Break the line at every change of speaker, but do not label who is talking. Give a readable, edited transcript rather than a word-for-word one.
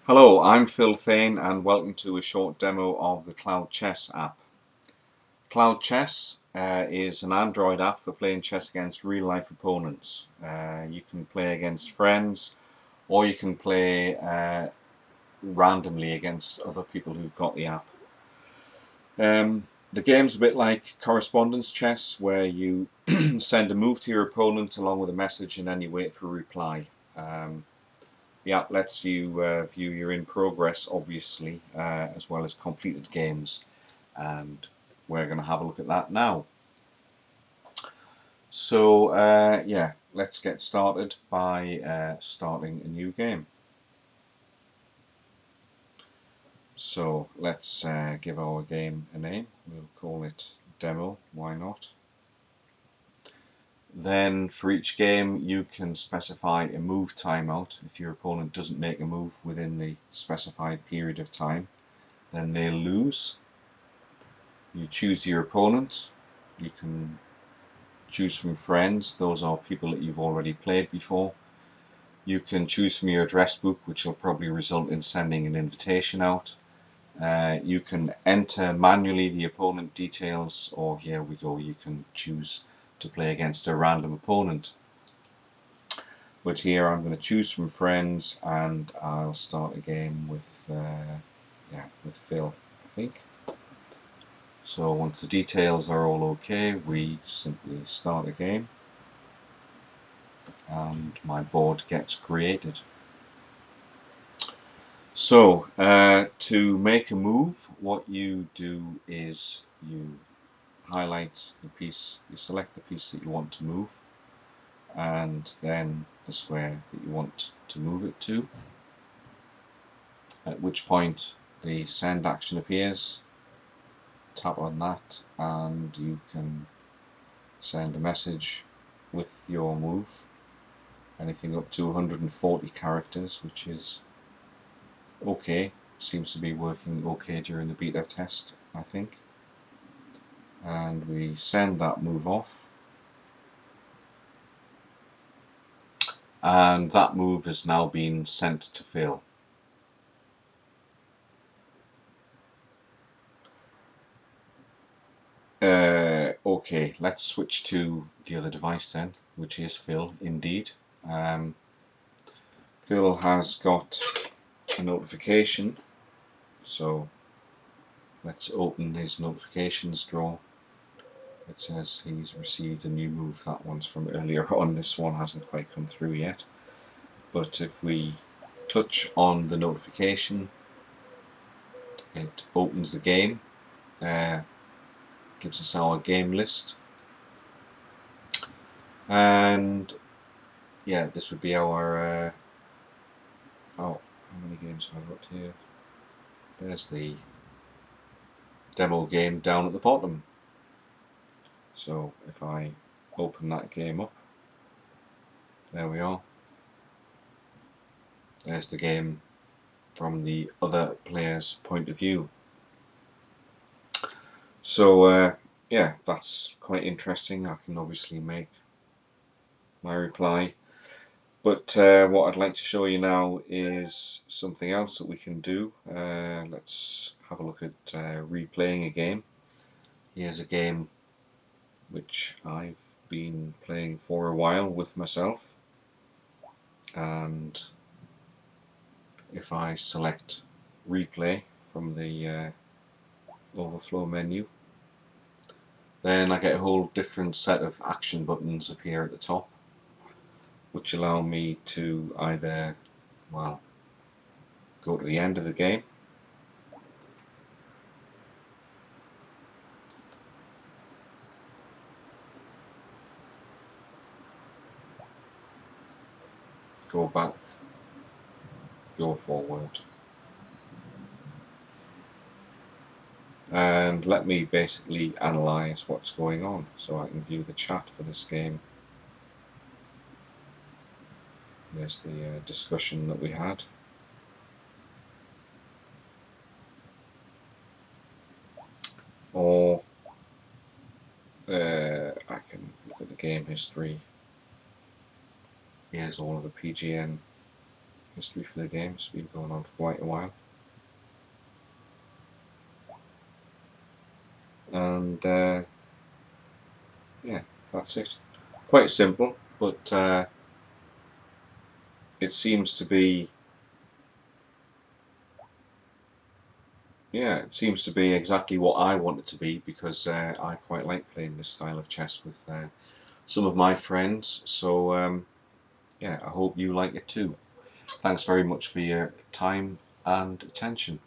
Hello, I'm Phil Thane and welcome to a short demo of the Cloud Chess app. Cloud Chess is an Android app for playing chess against real-life opponents. You can play against friends or you can play randomly against other people who've got the app. The game's a bit like correspondence chess where you send a move to your opponent along with a message and then you wait for a reply. The app lets you view your in progress, obviously, as well as completed games, and we're going to have a look at that now. So, yeah, let's get started by starting a new game. So, let's give our game a name. We'll call it Demo, why not? Then, for each game, you can specify a move timeout. If your opponent doesn't make a move within the specified period of time, then they'll lose. You choose your opponent. You can choose from friends. Those are people that you've already played before. You can choose from your address book, which will probably result in sending an invitation out. You can enter manually the opponent details, or here we go, you can choose to play against a random opponent. But here I'm going to choose from friends and I'll start a game with Phil, I think. So once the details are all okay, we simply start a game and my board gets created. So to make a move, what you do is you highlight the piece, you select the piece that you want to move and then the square that you want to move it to, at which point the send action appears. Tap on that and you can send a message with your move, anything up to 140 characters, which is okay. Seems to be working okay during the beta test, I think. And we send that move off, and that move has now been sent to Phil. Okay, let's switch to the other device then, which is Phil indeed. Phil has got a notification, so let's open his notifications drawer. It says he's received a new move. That one's from earlier on. This one hasn't quite come through yet. But if we touch on the notification, it opens the game, gives us our game list, and yeah, this would be our how many games have I got here? There's the demo game down at the bottom. So if I open that game up, there we are. There's the game from the other player's point of view. So yeah, that's quite interesting. I can obviously make my reply, but what I'd like to show you now is something else that we can do. Let's have a look at replaying a game. Here's a game which I've been playing for a while with myself, and if I select replay from the overflow menu, then I get a whole different set of action buttons appear at the top, which allow me to either, well, go to the end of the game, go back, go forward, and let me basically analyze what's going on. So I can view the chat for this game. There's the discussion that we had. Or I can look at the game history. Here's all of the PGN history for the game. It's been going on for quite a while. And yeah, that's it. Quite simple, but it seems to be, yeah, it seems to be exactly what I want it to be, because I quite like playing this style of chess with some of my friends. So yeah, I hope you like it too. Thanks very much for your time and attention.